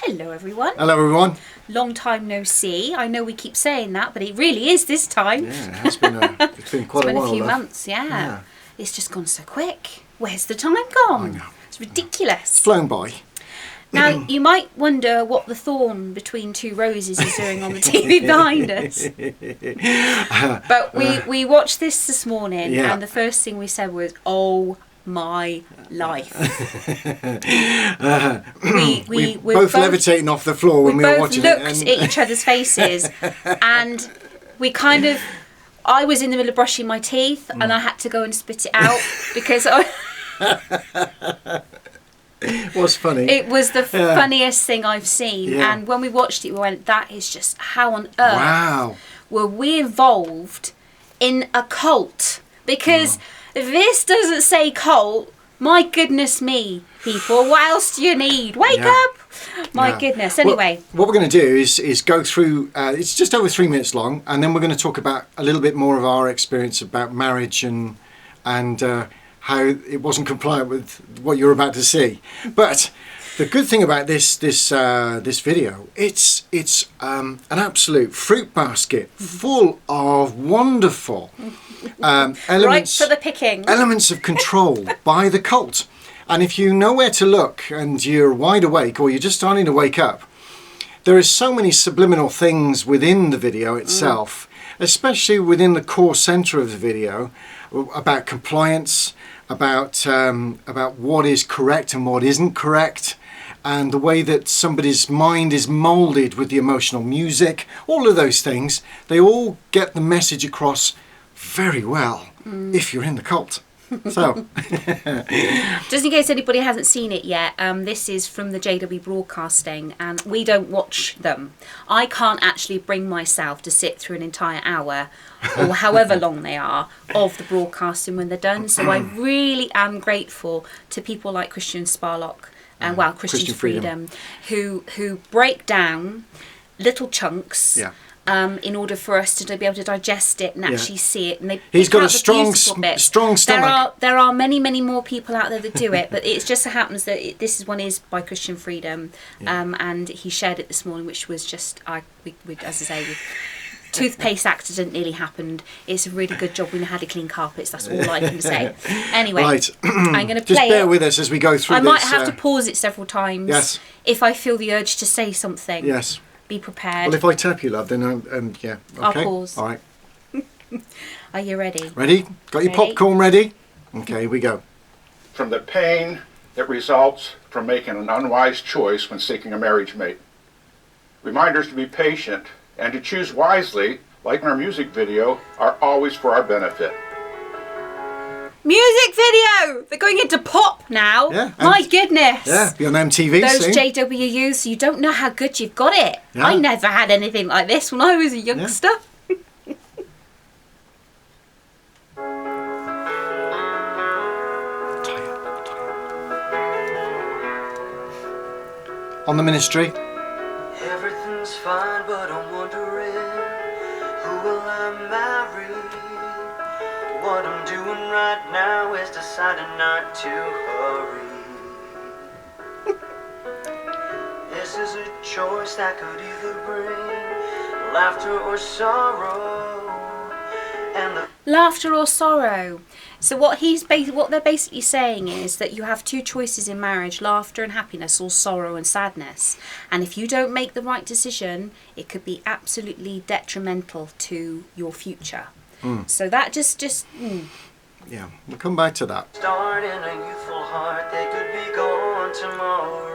Hello everyone. Hello everyone. Long time no see. I know we keep saying that, but it really is this time. Yeah, it has been it's been quite it's been a while. A few love. months, yeah. It's just gone so quick. Where's the time gone? I know. It's ridiculous. It's flown by. Now, you might wonder what the thorn between two roses is doing on the TV behind us. But we watched this morning, and the first thing we said was, "Oh my life." we both levitating off the floor when we were watching it. We both looked at each other's faces, and we kind of... I was in the middle of brushing my teeth, and I had to go and spit it out because It was funny. It was the funniest thing I've seen. Yeah. And when we watched it, we went, that is just how on earth were we involved in a cult? Because if this doesn't say cult, my goodness me, people, what else do you need? Wake up! My goodness. Anyway. What we're going to do is go through, it's just over 3 minutes long, and then we're going to talk about a little bit more of our experience about marriage and how it wasn't compliant with what you're about to see. But the good thing about this video, it's an absolute fruit basket full of wonderful elements, right for the picking. Elements of control by the cult. And if you know where to look and you're wide awake or you're just starting to wake up, there is so many subliminal things within the video itself, especially within the core center of the video, about compliance, about what is correct and what isn't correct, and the way that somebody's mind is molded with the emotional music. All of those things, they all get the message across very well if you're in the cult. So, just in case anybody hasn't seen it yet, this is from the JW Broadcasting, and we don't watch them. I can't actually bring myself to sit through an entire hour, or however long they are, of the broadcasting when they're done. So I really am grateful to people like Christian Sparlock and Christian Freedom, who break down little chunks. Yeah. In order for us to be able to digest it and actually see it, and he's got a strong stomach. There are many more people out there that do it, but it just so happens that this one is by Christian Freedom, and he shared it this morning, which was just as I say, toothpaste accident nearly happened. It's a really good job we had to clean carpets. That's all I can say. Anyway, right. I'm going to play. Just bear with us as we go through. I might have to pause it several times. Yes. If I feel the urge to say something. Yes. Be prepared. Well, if I tap you, love, then okay. I'll pause. All right. Are you ready? Ready? Got your popcorn ready? Okay, here we go. From the pain that results from making an unwise choice when seeking a marriage mate. Reminders to be patient and to choose wisely, like in our music video, are always for our benefit. Music video! They're going into pop now. Yeah. My goodness. Yeah, be on MTV Those soon. JWUs, you don't know how good you've got it. Yeah. I never had anything like this when I was a youngster. Yeah. On the ministry. Everything's fine, but I'm wondering, who will I marry? What I'm doing right now is deciding not to hurry. This is a choice that could either bring laughter or sorrow. And laughter or sorrow. So what they're basically saying is that you have two choices in marriage: laughter and happiness, or sorrow and sadness. And if you don't make the right decision, it could be absolutely detrimental to your future. So that just yeah, we'll come back to that. Start in a youthful heart, they could be gone tomorrow.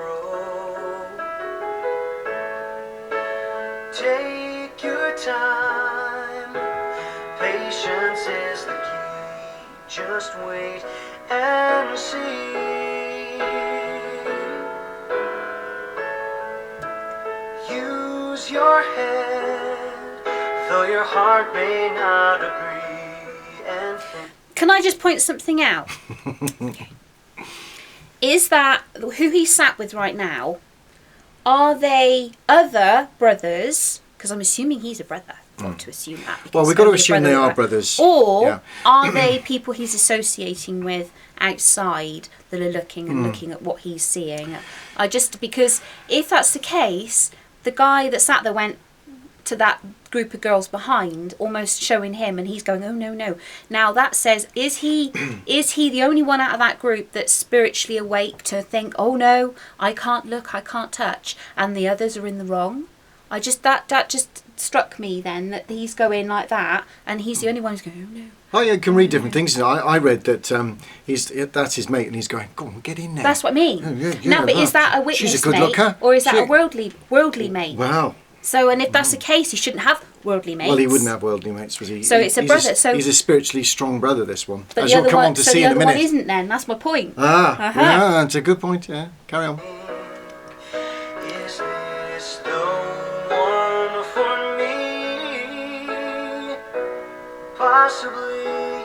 Take your time, patience is the key. Just wait and see. Use your head, though your heart may not agree, and think. Can I just point something out? Is that who he's sat with right now? Are they other brothers? Because I'm assuming he's a brother. got to assume that. Well, because we've got to only a assume they brother are would. brothers. Or Yeah. are they people he's associating with outside that are looking and looking at what he's seeing? Because if that's the case, the guy that sat there went to that group of girls behind, almost showing him, and he's going, oh no, no. Now that says, is he the only one out of that group that's spiritually awake to think, oh no, I can't look, I can't touch, and the others are in the wrong? That just struck me then, that he's going like that, and he's the only one who's going, oh no. Oh, yeah, you can read different things. I read that that's his mate, and he's going, go on, get in there. That's what I mean. Oh, yeah, Now, but is that a witness She's a good mate, looker. or is that a worldly mate? Wow. So, and if that's the case, he shouldn't have worldly mates. Well, he wouldn't have worldly mates, was he? So it's a brother. He's a spiritually strong brother, this one. But as the you'll other come one, on to so see the in a other minute. one isn't then. That's my point. Yeah, that's a good point. Yeah, carry on. Is this the one for me? Possibly,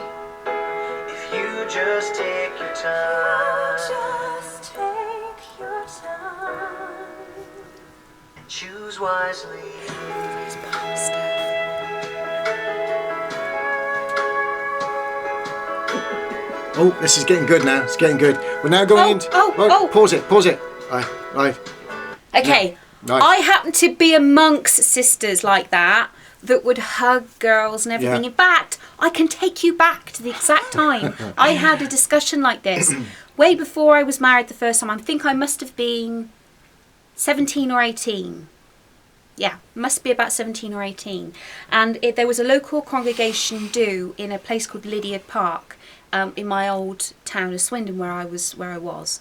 if you just take your time. Just take your time. Choose wisely. Oh, this is getting good now. It's getting good. We're now going into... Pause it. Right. Okay. Nice. I happen to be amongst sisters like that would hug girls and everything. Yeah. In fact, I can take you back to the exact time I had a discussion like this. Way before I was married the first time. I think I must have been 17 or 18. Yeah, must be about 17 or 18. And there was a local congregation do in a place called Lydiard Park in my old town of Swindon where I was.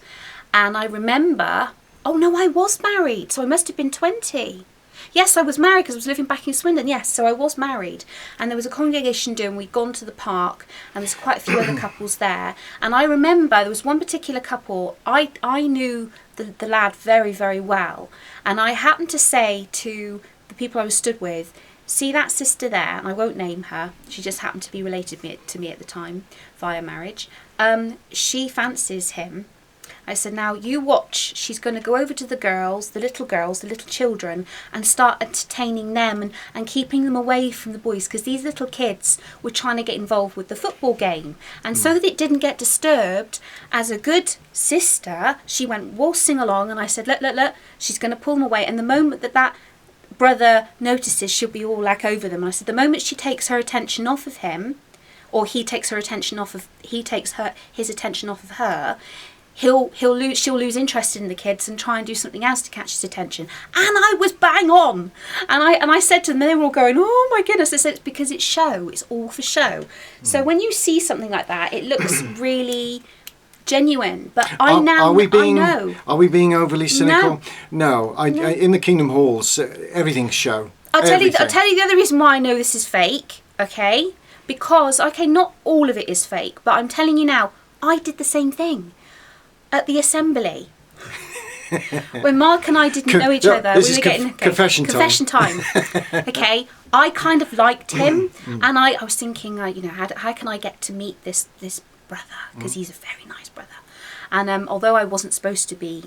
And I remember, oh no, I was married. So I must have been 20. Yes, I was married because I was living back in Swindon. Yes, so I was married. And there was a congregation do, and we'd gone to the park, and there's quite a few other couples there. And I remember there was one particular couple, I knew the lad very, very well. And I happened to say to the people I was stood with, see that sister there, and I won't name her, she just happened to be related to me at the time via marriage. She fancies him. I said, now you watch, she's going to go over to the little children, and start entertaining them and keeping them away from the boys, because these little kids were trying to get involved with the football game. And so that it didn't get disturbed, as a good sister, she went waltzing along, and I said, look, she's going to pull them away. And the moment that brother notices, she'll be all like over them. And I said, the moment she takes her attention off of him, or he takes his attention off of her, she'll lose interest in the kids and try and do something else to catch his attention. And I was bang on. And I said to them, they were all going, oh my goodness. I said, it's because it's show. It's all for show. So when you see something like that, it looks really genuine. But I know. Are we being overly cynical? No. In the Kingdom Halls, everything's show. I'll tell you the other reason why I know this is fake, okay? Because, okay, not all of it is fake, but I'm telling you now, I did the same thing. At the assembly, when Mark and I didn't know each other, we were getting confession time. Okay, I kind of liked him, and I was thinking, how can I get to meet this brother, because he's a very nice brother. And although I wasn't supposed to be,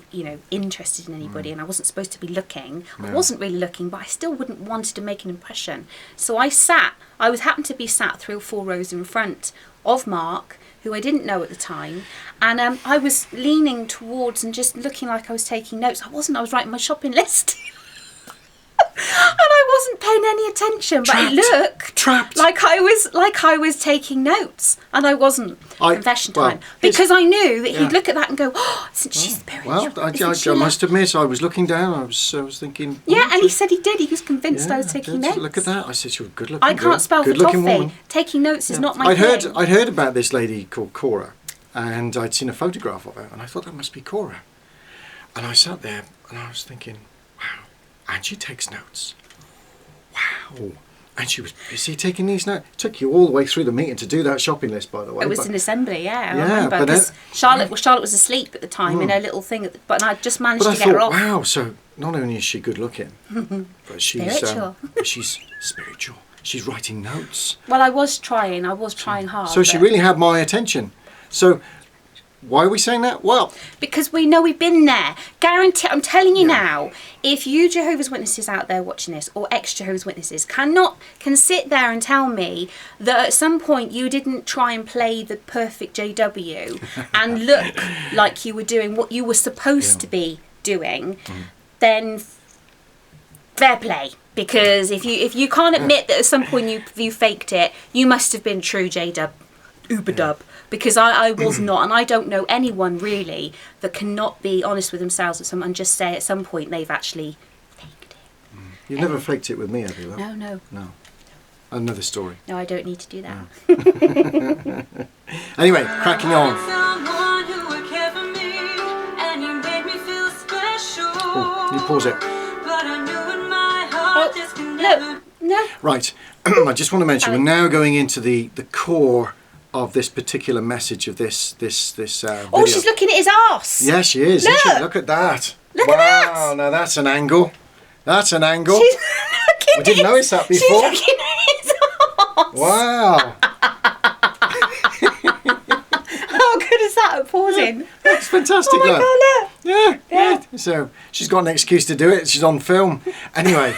interested in anybody, and I wasn't supposed to be looking, I wasn't really looking, but I still wouldn't wanted to make an impression. So I happened to be sat 3 or 4 rows in front of Mark, who I didn't know at the time, and I was leaning towards and just looking like I was taking notes. I was writing my shopping list. And I wasn't paying any attention, but it looked like I was taking notes, and I wasn't. Confession time, because I knew that he'd look at that and go, "Oh, isn't she spiritual?" Well, I must admit, I was looking down. I was thinking. Yeah, and he said he did. He was convinced I was taking notes. Look at that! I said, "You're a good-looking. I can't spell for toffee. Taking notes is not my thing. I'd heard about this lady called Cora, and I'd seen a photograph of her, and I thought that must be Cora. And I sat there, and I was thinking, wow. And she takes notes. Wow. And she was busy taking these notes. It took you all the way through the meeting to do that shopping list, by the way. It was an assembly, yeah. I Yeah, remember. Because Charlotte was asleep at the time in her little thing, but I just managed to get her off. Wow, so not only is she good looking, but she's spiritual. She's spiritual. She's writing notes. Well, I was trying hard. So she really had my attention. So Why are we saying that? Well, because we know we've been there. Guarantee. I'm telling you now. If you Jehovah's Witnesses out there watching this, or ex-Jehovah's Witnesses, can sit there and tell me that at some point you didn't try and play the perfect JW and look like you were doing what you were supposed to be doing, then fair play. Because if you can't admit that at some point you faked it, you must have been true JW, Uberdub. Because I was not, and I don't know anyone really that cannot be honest with themselves and just say at some point they've actually faked it. You've never faked it with me, have you? No. Another story. No, I don't need to do that. Anyway, cracking on. Oh, you pause it. No. Right. I just want to mention, we're now going into the core of this particular message of this video. Oh, she's looking at his arse. Yeah, she is. Look. Isn't she? Look at that. Look wow, at that. Now that's an angle. That's an angle. She's looking We didn't notice that before. She's looking at his arse. Wow. How good is that at pausing? That's fantastic. Oh my look. God, look. Yeah. So she's got an excuse to do it. She's on film. Anyway,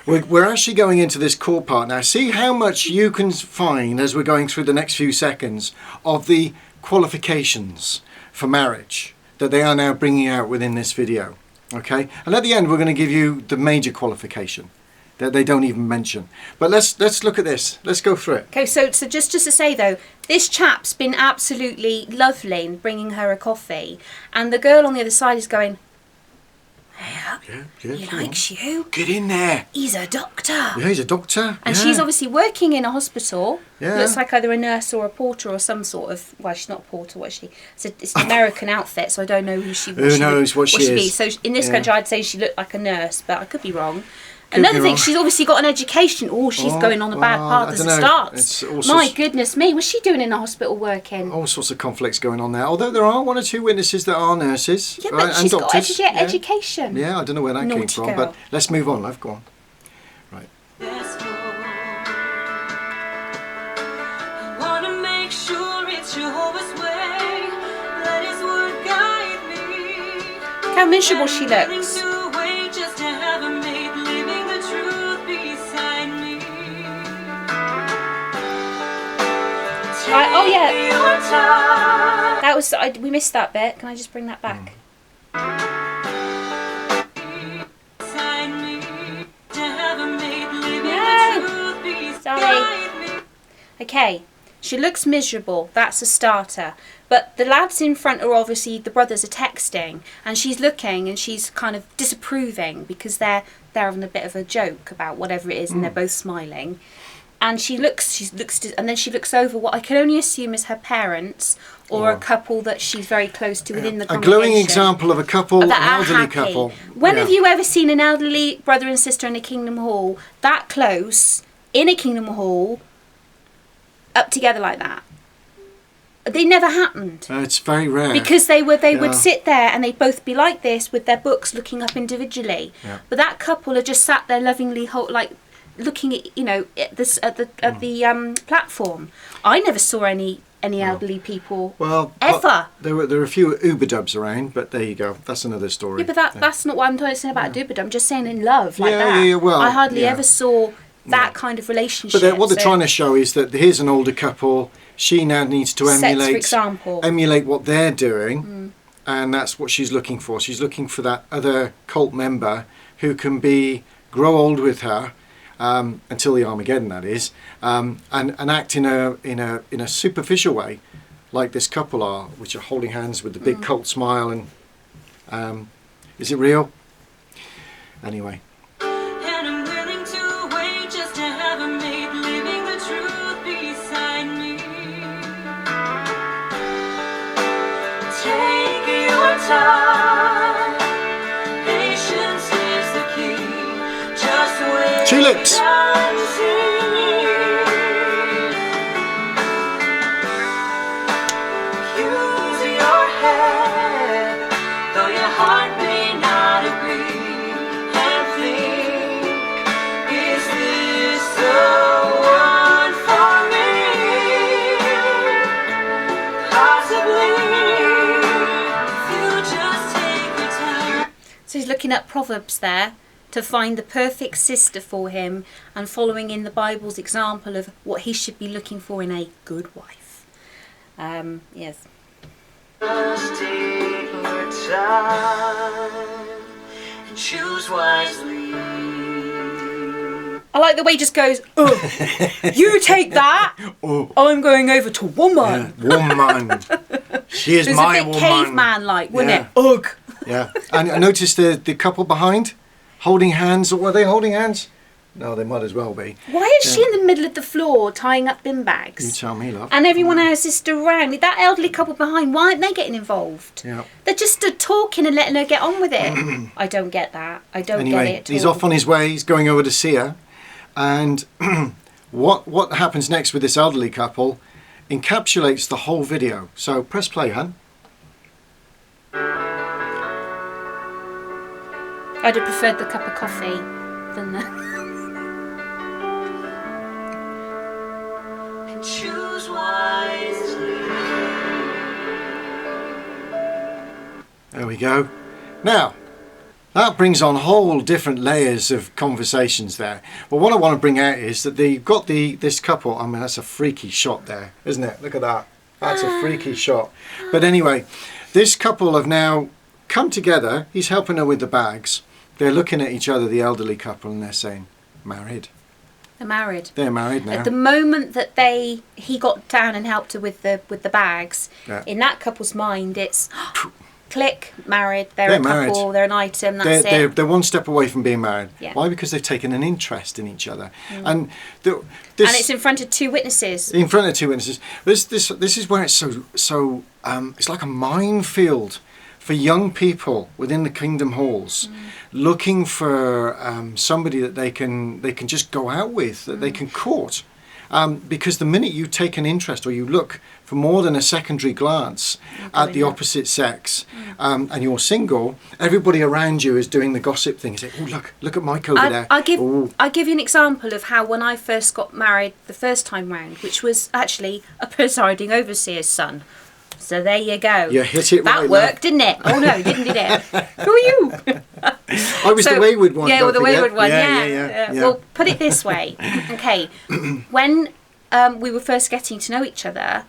we're actually going into this core part now. See how much you can find as we're going through the next few seconds of the qualifications for marriage that they are now bringing out within this video. Okay, and at the end we're going to give you the major qualification that they don't even mention. But let's look at this. Let's go through it. Okay, so just to say though, this chap's been absolutely lovely in bringing her a coffee, and the girl on the other side is going, Yeah, he likes you. Get in there. He's a doctor. Yeah, he's a doctor. And yeah. she's obviously working in a hospital. Yeah. Looks like either a nurse or a porter or some sort of. Well, she's not a porter. What is she? It's an American outfit, so I don't know who she. Who knows what she be. is? So in this country, I'd say she looked like a nurse, but I could be wrong. Could Another be thing, wrong. she's obviously got an education. Oh, she's going on a bad path I as it dunno. starts. It's all My sorts- goodness me, what's she doing in a hospital working? All sorts of conflicts going on there. Although there are one or two witnesses that are nurses, Yeah, right, but and she's got doctors. education. Yeah, I don't know where that came Naughty from, girl. but let's move on. Love, go on. Right. Yes, Lord. I wanna make sure it's Jehovah's way. Let His word guide me. Look how miserable she looks. To wait just to have a mate, living the truth beside me. Right, oh yeah. Take your time. That was we missed that bit. Can I just bring that back? Beside me. To have a mate, living No. the truth beside Sorry. me. Okay, she looks miserable. That's a starter. But the lads in front are obviously, the brothers are texting, and she's looking and she's kind of disapproving because they're having a bit of a joke about whatever it is, and they're both smiling. And she looks, and then she looks over what I can only assume is her parents or a couple that she's very close to within the A congregation. glowing example of a couple, an That are elderly happy. couple. When Yeah. have you ever seen an elderly brother and sister in a Kingdom Hall that close in a Kingdom Hall up together like that? They never happened. It's very rare. Because they Yeah. would sit there and they'd both be like this with their books looking up individually. Yeah. But that couple are just sat there lovingly like looking at at the platform. I never saw any elderly people well, ever. there are a few Uberdubs around, but there you go. That's another story. Yeah, but that's not what I'm trying to say about Dubid. I'm just saying in love like Yeah, that. yeah, well, I hardly yeah. ever saw that kind of relationship. But what they're so- trying to show is that here's an older couple. She now needs to Sets, emulate, for example. emulate what they're doing, and that's what she's looking for. She's looking for that other cult member who can grow old with her until the Armageddon, that is, and act in a superficial way, like this couple are, which are holding hands with the big cult smile. And is it real? Anyway. And I'm willing to wait just to have a mate, living the truth beside me. Take your time. Patience is the key. Just wait. Tulips. and see. Use your head, though your heart may not agree, and think, is this the one for me? Possibly. looking at Proverbs there to find the perfect sister for him and following in the Bible's example of what he should be looking for in a good wife. Yes. Just take your time and choose wisely. I like the way he just goes, oh, you take that. Oh. I'm going over to woman. Yeah, woman. She is It was my a bit woman. caveman-like, wasn't Yeah. it? Ugh. Yeah. And I noticed the couple behind holding hands. Or were they holding hands? No, they might as well be. Why is she in the middle of the floor tying up bin bags? You tell me, love. And everyone else is stood around. That elderly couple behind, why aren't they getting involved? Yeah. They're just stood talking and letting her get on with it. I don't get that. I don't get Anyway, it at he's all. off on his way. He's going over to see her. And what happens next with this elderly couple encapsulates the whole video. So press play, hun. I'd have preferred the cup of coffee than the... And choose wisely. There we go. Now, that brings on whole different layers of conversations there. But what I want to bring out is that you've got this couple. I mean, that's a freaky shot there, isn't it? Look at that. That's a freaky shot. But anyway, this couple have now come together. He's helping her with the bags. They're looking at each other, the elderly couple, and they're saying, married. They're married. They're married now. At the moment that he got down and helped her with the bags, Yeah. in that couple's mind, it's click, married. They're They're a couple. married. They're an item. That's it. They're one step away from being married. Yeah. Why? Because they've taken an interest in each other. And And it's in front of two witnesses. in front of two witnesses. This is where it's so it's like a minefield for young people within the kingdom halls, looking for somebody that they can just go out with, that they can court. Because the minute you take an interest or you look for more than a secondary glance at the opposite sex, and you're single, everybody around you is doing the gossip thing. Say, oh, look at Mike over there. I'll give Ooh. you an example of how when I first got married the first time round, which was actually a presiding overseer's son. So there you go. You hit it that right, worked, love. didn't it? Oh no, it didn't, did it? Who are you? I was the wayward one. Yeah, don't well, the forget. wayward one. Yeah. Well, put it this way. Okay, when we were first getting to know each other,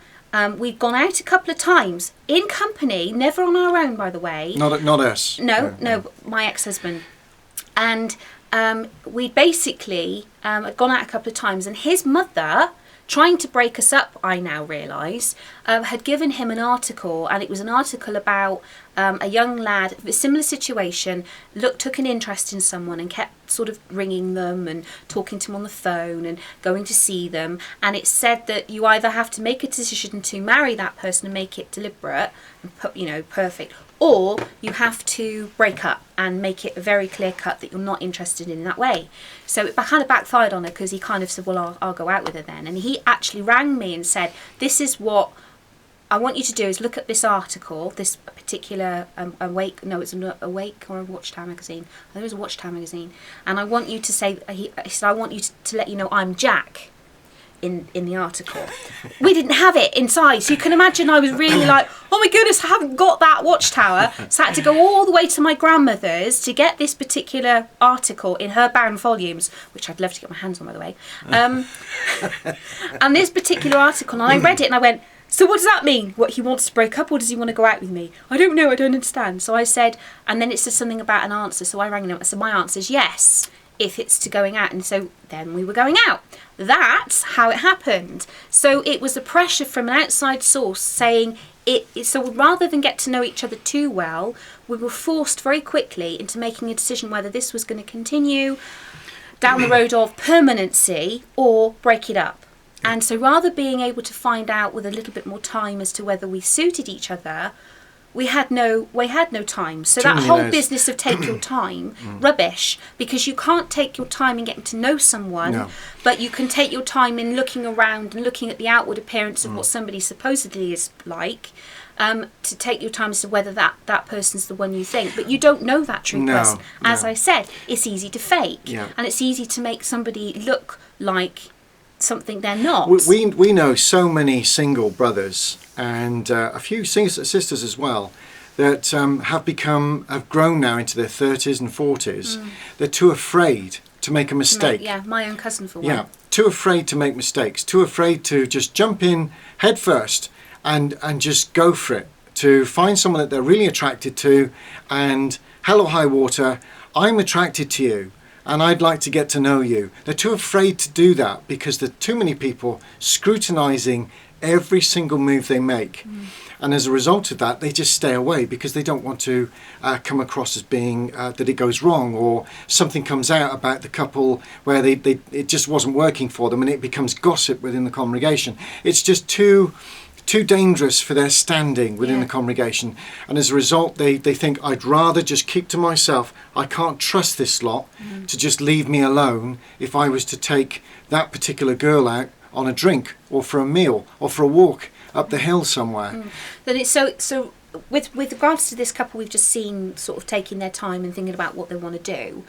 we'd gone out a couple of times in company, never on our own, by the way. Not us. No, my ex-husband, and we basically had gone out a couple of times, and his mother, trying to break us up, I now realise, had given him an article, and it was an article about a young lad, a similar situation, took an interest in someone and kept sort of ringing them and talking to them on the phone and going to see them, and it said that you either have to make a decision to marry that person and make it deliberate and perfect, or you have to break up and make it very clear cut that you're not interested in that way. So it kind of backfired on her, because he kind of said, well, I'll go out with her then. And he actually rang me and said, this is what I want you to do, is look at this article, this particular it's an Awake or a Watchtower magazine. I think it was a Watchtower magazine. And I want you to say, he said, I want you to let you know I'm Jack. In the article, we didn't have it inside, so you can imagine I was really like, oh my goodness, I haven't got that Watchtower, so I had to go all the way to my grandmother's to get this particular article in her bound volumes, which I'd love to get my hands on, by the way, and this particular article, and I read it and I went, so what does that mean? What, he wants to break up, or does he want to go out with me? I don't know, I don't understand. So I said, and then it says something about an answer, so I rang him. I said, my answer is yes, if it's to going out. And so then we were going out. That's how it happened. So it was the pressure from an outside source saying so rather than get to know each other too well, we were forced very quickly into making a decision whether this was going to continue down the road of permanency or break it up. And so rather being able to find out with a little bit more time as to whether we suited each other, we had no time. So that whole business of take your time, rubbish, because you can't take your time in getting to know someone, but you can take your time in looking around and looking at the outward appearance of what somebody supposedly is like, to take your time as to whether that person's the one you think. But you don't know that true person. As I said, it's easy to fake, and it's easy to make somebody look like something they're not. We know so many single brothers and a few sisters as well that have grown now into their 30s and 40s. They're too afraid to make a mistake. My own cousin for one. Yeah, too afraid to make mistakes, too afraid to just jump in head first and just go for it, to find someone that they're really attracted to, and hell or high water, I'm attracted to you and I'd like to get to know you. They're too afraid to do that because there are too many people scrutinizing every single move they make. And as a result of that, they just stay away because they don't want to come across as being that it goes wrong, or something comes out about the couple where it just wasn't working for them and it becomes gossip within the congregation. It's just too dangerous for their standing within the congregation, and as a result they think, I'd rather just keep to myself. I can't trust this lot to just leave me alone if I was to take that particular girl out on a drink or for a meal or for a walk up the hill somewhere. Then it's so with regards to this couple we've just seen sort of taking their time and thinking about what they want to do,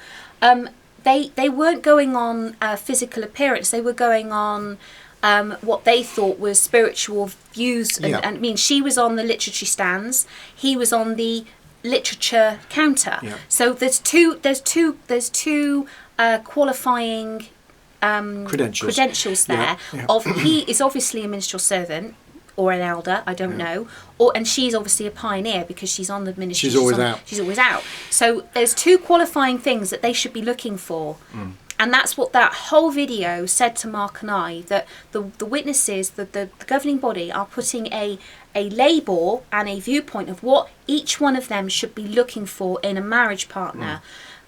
they weren't going on physical appearance, they were going on what they thought was spiritual views, and I mean, she was on the literary stands, he was on the literature counter. So there's two qualifying credentials there. Of he is obviously a minstrel servant or an elder, I don't know, and she's obviously a pioneer because she's on the ministry. She's always out. So there's two qualifying things that they should be looking for. And that's what that whole video said to Mark and I, that the witnesses, the governing body, are putting a label and a viewpoint of what each one of them should be looking for in a marriage partner.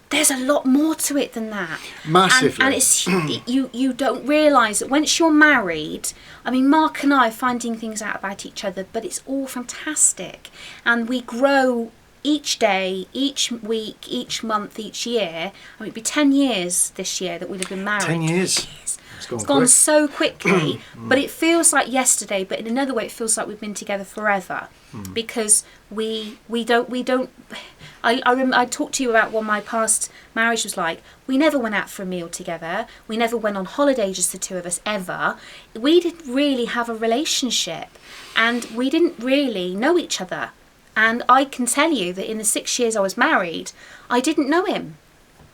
There's a lot more to it than that. Massively. And it's you don't realise that once you're married, I mean, Mark and I are finding things out about each other, but it's all fantastic. And we grow each day, each week, each month, each year. I mean, it'd be 10 years this year that we'd have been married. 10 years. It's gone so quickly, but it feels like yesterday. But in another way, it feels like we've been together forever, because we don't. I talked to you about what my past marriage was like. We never went out for a meal together. We never went on holiday, just the two of us, ever. We didn't really have a relationship, and we didn't really know each other. And I can tell you that in the 6 years I was married, I didn't know him.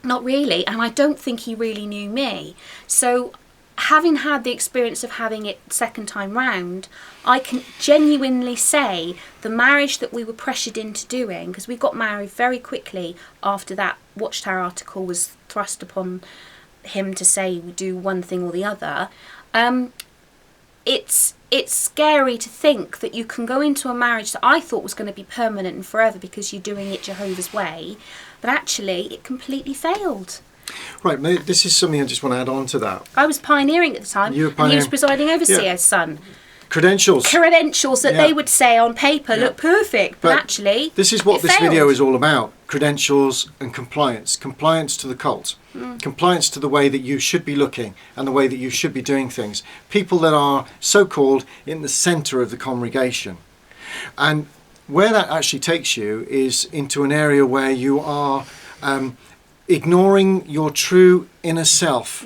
Not really, and I don't think he really knew me. So having had the experience of having it second time round, I can genuinely say the marriage that we were pressured into doing, because we got married very quickly after that Watchtower article was thrust upon him to say we do one thing or the other, it's scary to think that you can go into a marriage that I thought was going to be permanent and forever because you're doing it Jehovah's way, but actually it completely failed. Right, this is something I just want to add on to that. I was pioneering at the time, and he was presiding overseer's son. Credentials that they would say on paper look perfect, but actually this is what this video is all about: credentials and compliance to the cult, compliance to the way that you should be looking and the way that you should be doing things. People that are so-called in the center of the congregation, and where that actually takes you is into an area where you are ignoring your true inner self.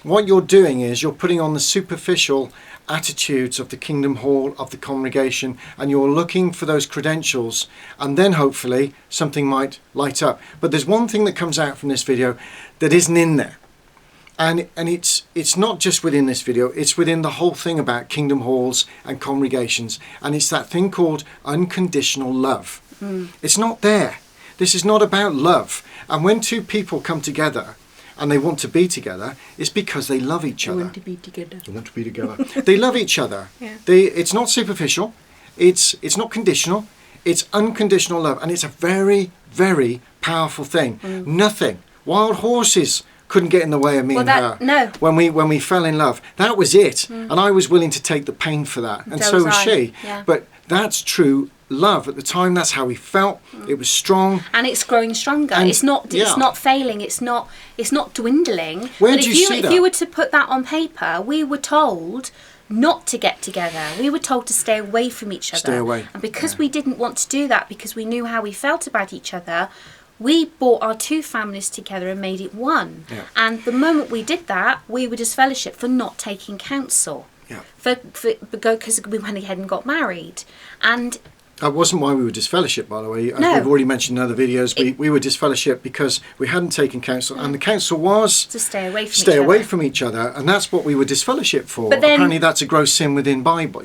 What you're doing is you're putting on the superficial attitudes of the kingdom hall, of the congregation, and you're looking for those credentials, and then hopefully something might light up. But there's one thing that comes out from this video that isn't in there, and it's not just within this video, it's within the whole thing about kingdom halls and congregations, and it's that thing called unconditional love. It's not there. This is not about love. And when two people come together and they want to be together, it's because they love each other. They want to be together. They love each other. It's not superficial. It's not conditional. It's unconditional love, and it's a very, very powerful thing. Nothing. Wild horses couldn't get in the way of me and her. No. When we fell in love, that was it, and I was willing to take the pain for that, and so was she. But that's true love at the time. That's how we felt. It was strong, and it's growing stronger. And it's not failing. It's not dwindling. Where do you see that? If you were to put that on paper, we were told not to get together. We were told to stay away from each other. Stay away. And because we didn't want to do that, because we knew how we felt about each other, we brought our two families together and made it one. And the moment we did that, we were disfellowshipped for not taking counsel. Because we went ahead and got married. And That wasn't why we were disfellowshipped, by the way. As No. we've already mentioned in other videos, we were disfellowshipped because we hadn't taken counsel, and the counsel was To stay away from stay each away other. from each other, and that's what we were disfellowshipped for. But then- Apparently, that's a gross sin within the Bible.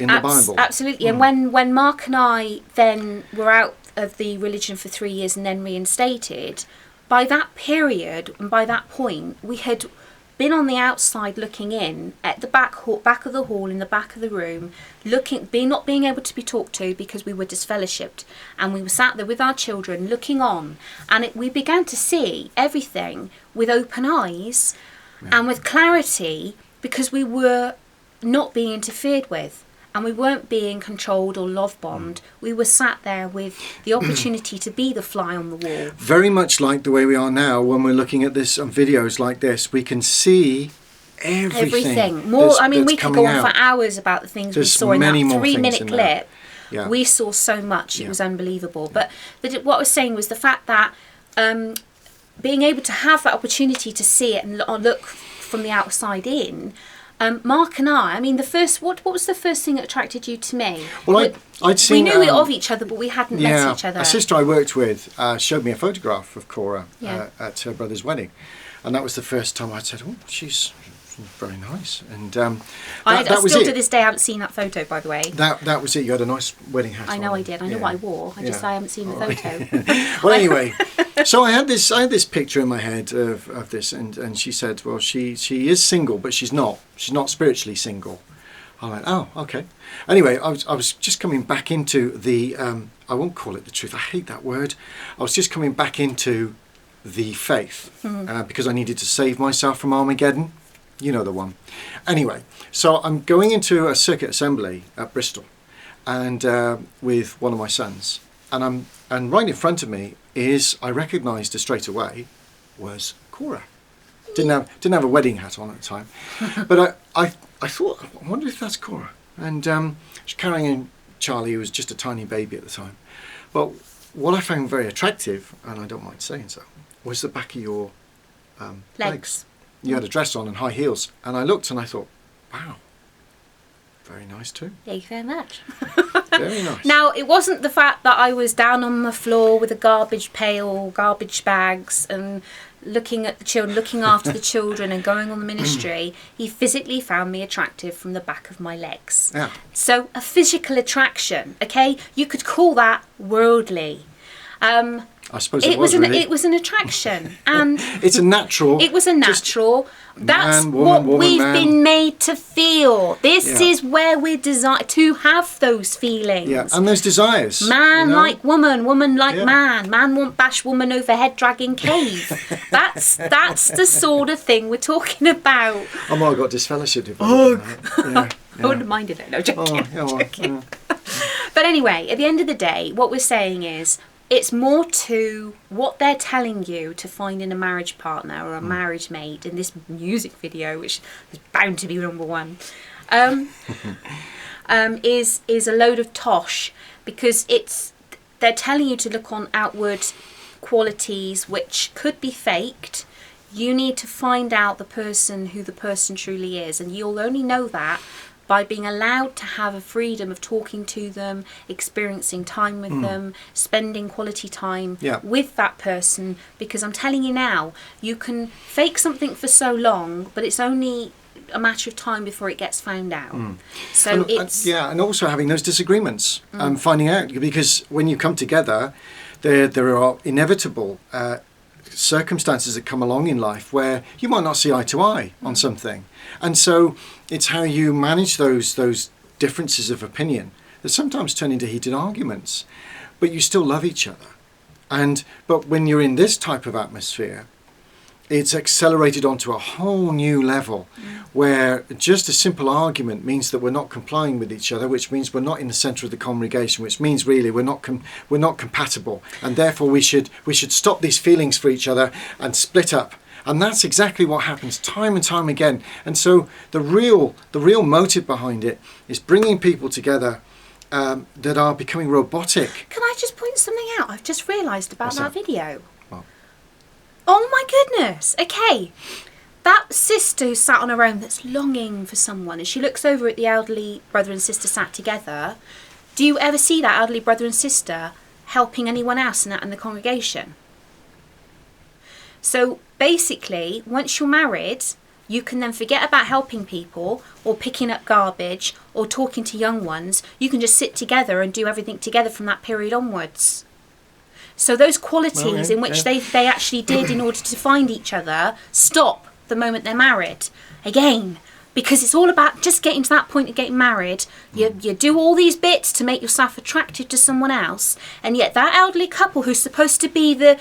Absolutely. And when Mark and I then were out of the religion for 3 years and then reinstated, by that period and by that point, we had been on the outside looking in at the back of the hall, in the back of the room, not being able to be talked to because we were disfellowshipped, and we were sat there with our children looking on, and we began to see everything with open eyes and with clarity because we were not being interfered with. And we weren't being controlled or love bombed. We were sat there with the opportunity to be the fly on the wall. Very much like the way we are now when we're looking at this on videos like this. We can see everything. More, that's we could go coming on out. for hours about the things There's we saw in many that more things 3-minute in clip. there. Yeah. We saw so much; it Yeah. was unbelievable. But what I was saying was the fact that being able to have that opportunity to see it and look from the outside in. Mark and I mean, what was the first thing that attracted you to me? Well, I'd seen. We knew of each other, but we hadn't met each other. A sister I worked with showed me a photograph of Cora Yeah. at her brother's wedding, and that was the first time I said, "Oh, she's very nice." And I that was still it. to this day haven't seen that photo, by the way. That was it. You had a nice wedding hat. I know on. I did. I know Yeah. what I wore. I haven't seen the photo. Well, anyway, so I had this picture in my head of this, and she said, well, she is single, but she's not spiritually single. I went, oh, okay. Anyway, I was just coming back into the I won't call it the truth. I hate that word. I was just coming back into the faith because I needed to save myself from Armageddon. You know the one. Anyway, so I'm going into a circuit assembly at Bristol, and with one of my sons, and right in front of me I recognised her straight away, was Cora. Didn't have a wedding hat on at the time, but I thought, I wonder if that's Cora. And she's carrying Charlie, who was just a tiny baby at the time. But what I found very attractive, and I don't mind saying so, was the back of your legs. You had a dress on and high heels, and I looked and I thought, wow, very nice too. Thank you very much. Very nice. Now, it wasn't the fact that I was down on the floor with a garbage pail, garbage bags, and looking at the children, looking after the children and going on the ministry. He physically found me attractive from the back of my legs. Yeah. So a physical attraction, okay? You could call that worldly. I suppose it was really. It was an attraction, and It's a natural. it was a natural. That's man, what woman, we've man. been made to feel. This Yeah. is where we're designed to have those feelings. Yeah, and those desires. Man you know? like woman, woman like Yeah. man want bash woman overhead dragging cave. That's the sort of thing we're talking about. I might have got disfellowshipped if I did that. I wouldn't have minded it. No, joking. Oh, yeah, well, joking. But anyway, at the end of the day, what we're saying is it's more to what they're telling you to find in a marriage partner or a marriage mate in this music video, which is bound to be number one, is a load of tosh, because they're telling you to look on outward qualities which could be faked. You need to find out who the person truly is, and you'll only know that by being allowed to have a freedom of talking to them, experiencing time with them, spending quality time with that person. Because I'm telling you now, you can fake something for so long, but it's only a matter of time before it gets found out. So and also having those disagreements, finding out, because when you come together, there are inevitable circumstances that come along in life where you might not see eye to eye on something, and so it's how you manage those differences of opinion that sometimes turn into heated arguments, but you still love each other. But when you're in this type of atmosphere, it's accelerated onto a whole new level where just a simple argument means that we're not complying with each other, which means we're not in the centre of the congregation, which means really we're not compatible, and therefore we should stop these feelings for each other and split up. And that's exactly what happens time and time again. And so the real motive behind it is bringing people together that are becoming robotic. Can I just point something out? I've just realised about What's that that? video. What? Oh my goodness. Okay. That sister who sat on her own that's longing for someone, and she looks over at the elderly brother and sister sat together. Do you ever see that elderly brother and sister helping anyone else in the congregation? So basically, once you're married, you can then forget about helping people or picking up garbage or talking to young ones. You can just sit together and do everything together from that period onwards. So those qualities in which they actually did in order to find each other stop the moment they're married. Again, because it's all about just getting to that point of getting married. You do all these bits to make yourself attractive to someone else, and yet that elderly couple who's supposed to be the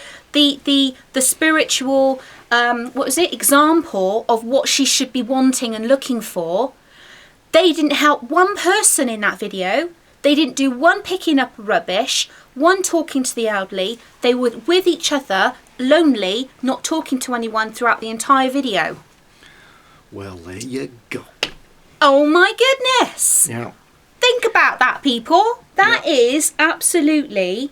spiritual example of what she should be wanting and looking for, they didn't help one person in that video. They didn't do one picking up rubbish, one talking to the elderly. They were with each other, lonely, not talking to anyone throughout the entire video. Well, there you go. Oh my goodness! Yeah. Think about that, people. That is absolutely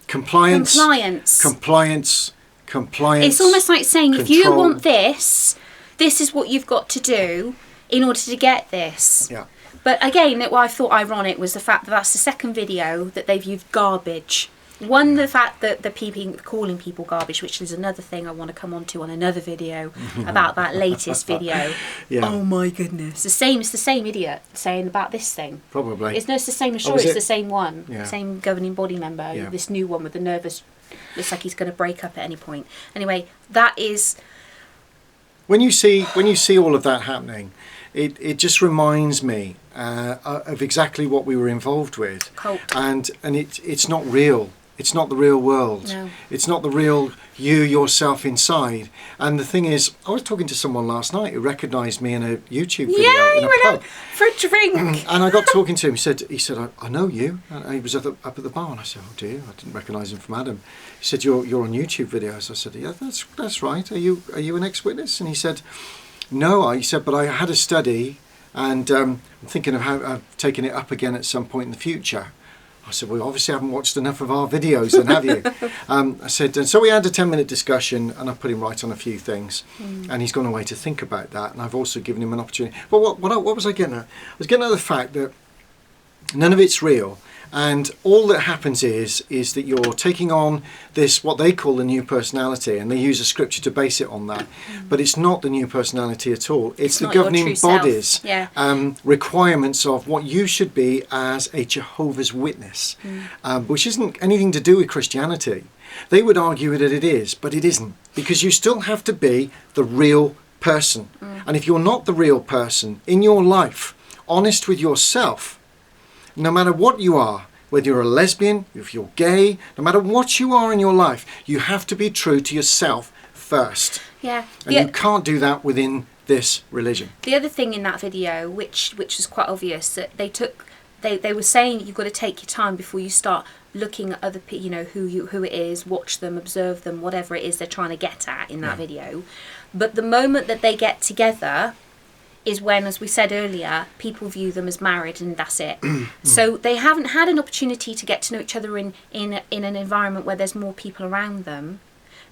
compliance. Compliance. Compliance. It's almost like saying, control. if you want this is what you've got to do in order to get this. Yeah. But again, what I thought ironic was the fact that that's the second video that they've used garbage. One, the fact that the people calling people garbage, which is another thing I want to come on to on another video about that latest video. Yeah. Oh my goodness. It's the same idiot saying about this thing. Probably. It's the same, I'm sure is it's it? the same one. Yeah. Same governing body member. Yeah. This new one with the nervous, looks like he's going to break up at any point. Anyway, that is... When you see all of that happening, it just reminds me of exactly what we were involved with. Cult. And it's not real. It's not the real world. No. It's not the real you yourself inside. And the thing is, I was talking to someone last night who recognised me in a YouTube video in you a went pub. out for a drink. And I got talking to him. He said, I know you. And he was up at the bar, and I said, oh dear, I didn't recognise him from Adam. He said, you're on YouTube videos. I said, yeah, that's right. Are you an ex-witness? And he said, no. He said, but I had a study, and I'm thinking of taking it up again at some point in the future. I said, well, obviously I haven't watched enough of our videos then, have you? I said, and so we had a 10-minute discussion, and I put him right on a few things, and he's gone away to think about that, and I've also given him an opportunity. But what was I getting at? I was getting at the fact that none of it's real, and all that happens is that you're taking on this, what they call the new personality, and they use a scripture to base it on that, but it's not the new personality at all. It's the governing bodies requirements of what you should be as a Jehovah's Witness, which isn't anything to do with Christianity. They would argue that it is, but it isn't, because you still have to be the real person. And if you're not the real person in your life, honest with yourself, no matter what you are, whether you're a lesbian, if you're gay, no matter what you are in your life, you have to be true to yourself first. Yeah. And you can't do that within this religion. The other thing in that video, which was quite obvious, that they were saying you've got to take your time before you start looking at other people, who it is, watch them, observe them, whatever it is they're trying to get at in that video. But the moment that they get together is when, as we said earlier, people view them as married, and that's it. So they haven't had an opportunity to get to know each other in an environment where there's more people around them.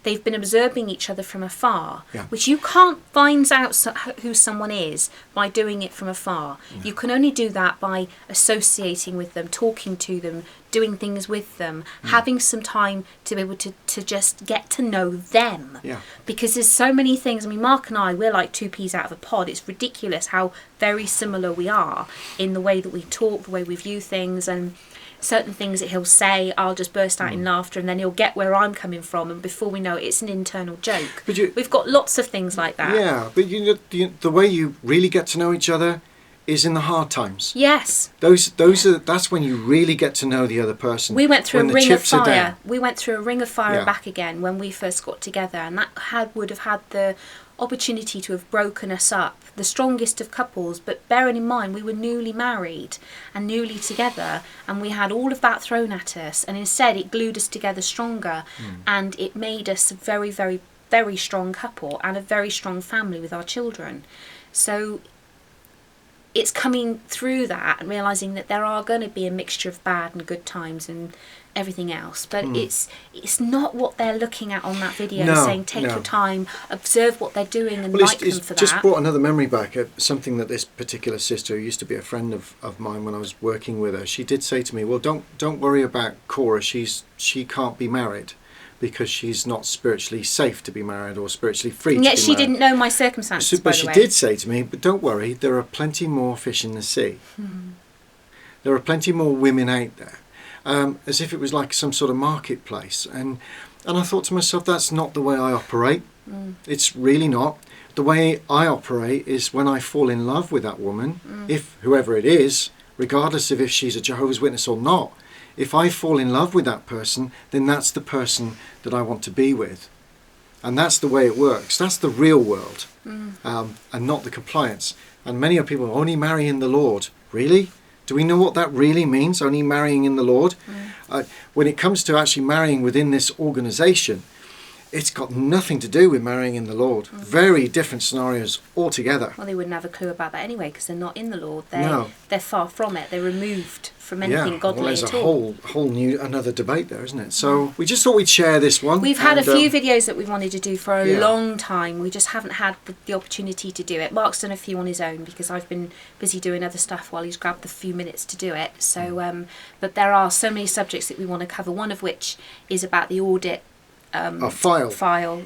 They've been observing each other from afar, which you can't find out who someone is by doing it from afar. You can only do that by associating with them, talking to them, doing things with them, having some time to be able to just get to know them. Because there's so many things. I mean, Mark and I, we're like two peas out of a pod. It's ridiculous how very similar we are in the way that we talk, the way we view things, and certain things that he'll say, I'll just burst out in laughter, and then he'll get where I'm coming from, and before we know it, it's an internal joke. But we've got lots of things like that. Yeah, but the way you really get to know each other is in the hard times. Yes. That's when you really get to know the other person. We went through a ring of fire. We went through a ring of fire and back again when we first got together, and that would have had the opportunity to have broken us up, the strongest of couples. But bearing in mind, we were newly married and newly together, and we had all of that thrown at us, and instead it glued us together stronger, and it made us a very, very, very strong couple and a very strong family with our children. So it's coming through that and realising that there are going to be a mixture of bad and good times, and everything else, but it's not what they're looking at on that video. No, Saying take no. your time, observe what they're doing, and Well, like them for just that. brought another memory back. Something that this particular sister, who used to be a friend of mine when I was working with her, she did say to me, "Well, don't worry about Cora. She can't be married because she's not spiritually safe to be married or spiritually free And to yet be she married." didn't know my circumstances. But she did say to me, "But don't worry, there are plenty more fish in the sea. There are plenty more women out there." As if it was like some sort of marketplace. And I thought to myself, that's not the way I operate. It's really not. The way I operate is when I fall in love with that woman, if whoever it is, regardless of if she's a Jehovah's Witness or not, if I fall in love with that person, then that's the person that I want to be with. And that's the way it works. That's the real world, and not the compliance. And many of people only marry in the Lord. Really? Do we know what that really means, only marrying in the Lord? When it comes to actually marrying within this organisation, it's got nothing to do with marrying in the Lord. Very different scenarios altogether. Well, they wouldn't have a clue about that anyway, because they're not in the Lord. No. They're far from it. They're removed from anything godly well, there's at a all. whole new another debate there, isn't it? So we just thought we'd share this one. We've had a few videos that we've wanted to do for a yeah. long time. We just haven't had the opportunity to do it. Mark's done a few on his own because I've been busy doing other stuff while he's grabbed the few minutes to do it. So, but there are so many subjects that we want to cover. One of which is about the audit a file,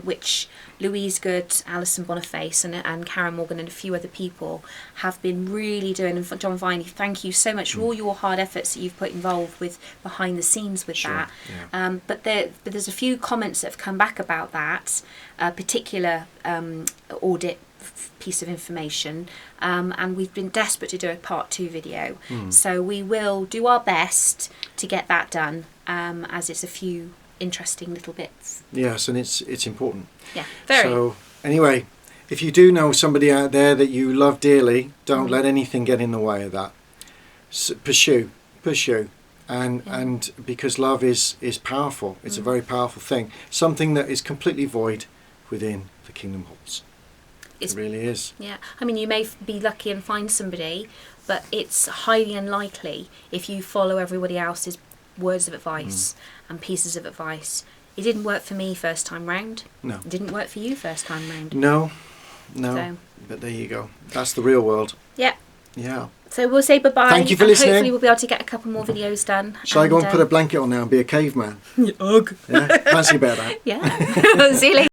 which Louise Good, Alison Boniface and Karen Morgan and a few other people have been really doing. And John Viney, thank you so much for all your hard efforts that you've put involved with behind the scenes with that. Yeah. But there's a few comments that have come back about that particular audit piece of information, and we've been desperate to do a part 2 video. So we will do our best to get that done, as it's a few interesting little bits. Yes, and it's important. Yeah, very. So anyway, if you do know somebody out there that you love dearly, don't let anything get in the way of that. Pursue, and because love is powerful. It's a very powerful thing. Something that is completely void within the kingdom halls. It really is. Yeah, I mean, you may be lucky and find somebody, but it's highly unlikely if you follow everybody else's words of advice and pieces of advice. It didn't work for me first time round. No. It didn't work for you first time round. No. So. But there you go. That's the real world. Yeah. Yeah. So we'll say bye-bye. Thank you for and listening. Hopefully we'll be able to get a couple more videos done. Shall I go and put a blanket on now and be a caveman? Ugh. Yeah, fancy about that. Yeah. See you later.